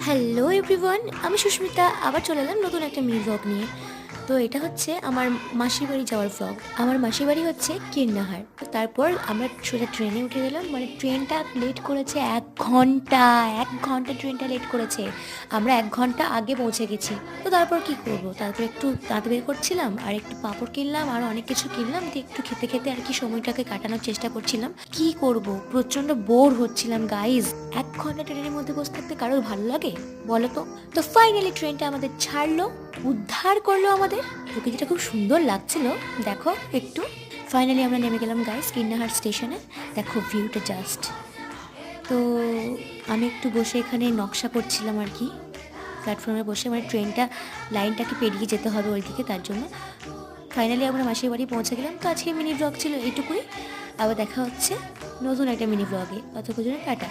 Hello everyone, আমি সুস্মিতা আবার চলে এলাম নতুন একটা মিনি ব্লগ নিয়ে। তো এটা হচ্ছে আমার মাসির বাড়ি যাওয়ার ব্লগ। আমার মাসির বাড়ি হচ্ছে কীর্ণাহার। তো তারপর আমরা সোজা ট্রেনে উঠে গেলাম। মানে ট্রেনটা লেট করেছে 1 ঘন্টা। 1 ঘন্টা ট্রেনটা লেট করেছে। আমরা 1 ঘন্টা আগে পৌঁছে গেছি। তো তারপর কি করব, তারপর একটু দাঁত বের করছিলাম আর একটু পাঁপড় কিনলাম আর অনেক কিছু কিনলাম, দিয়ে একটু খেতে খেতে আর কি সময়টাকে কাটানোর চেষ্টা করছিলাম। কি করব, প্রচণ্ড বোর হচ্ছিলাম গাইজ। 1 ঘন্টা ট্রেনের মধ্যে বসে থাকতে কারোর ভালো লাগে বলো তো? তো ফাইনালি ট্রেনটা আমাদের ছাড়লো, উদ্ধার করলো আমাদের। প্রকৃতিটা খুব সুন্দর লাগছিল, দেখো একটু। ফাইনালি আমরা নেমে গেলাম গাইস কীর্ণাহার স্টেশনে। দেখো ভিউটা জাস্ট। তো আমি একটু বসে এখানে নকশা করছিলাম আর কি, প্ল্যাটফর্মে বসে। মানে ট্রেনটা লাইনটাকে পেরিয়ে যেতে হবে ওইদিকে, তার জন্য। ফাইনালি আমরা মাসির বাড়ি পৌঁছে গেলাম। তো আজকে মিনি ব্লগ ছিল এইটুকুই। আবার দেখা হচ্ছে নতুন একটা মিনি ব্লগে। ততক্ষণ জন্য টাটা।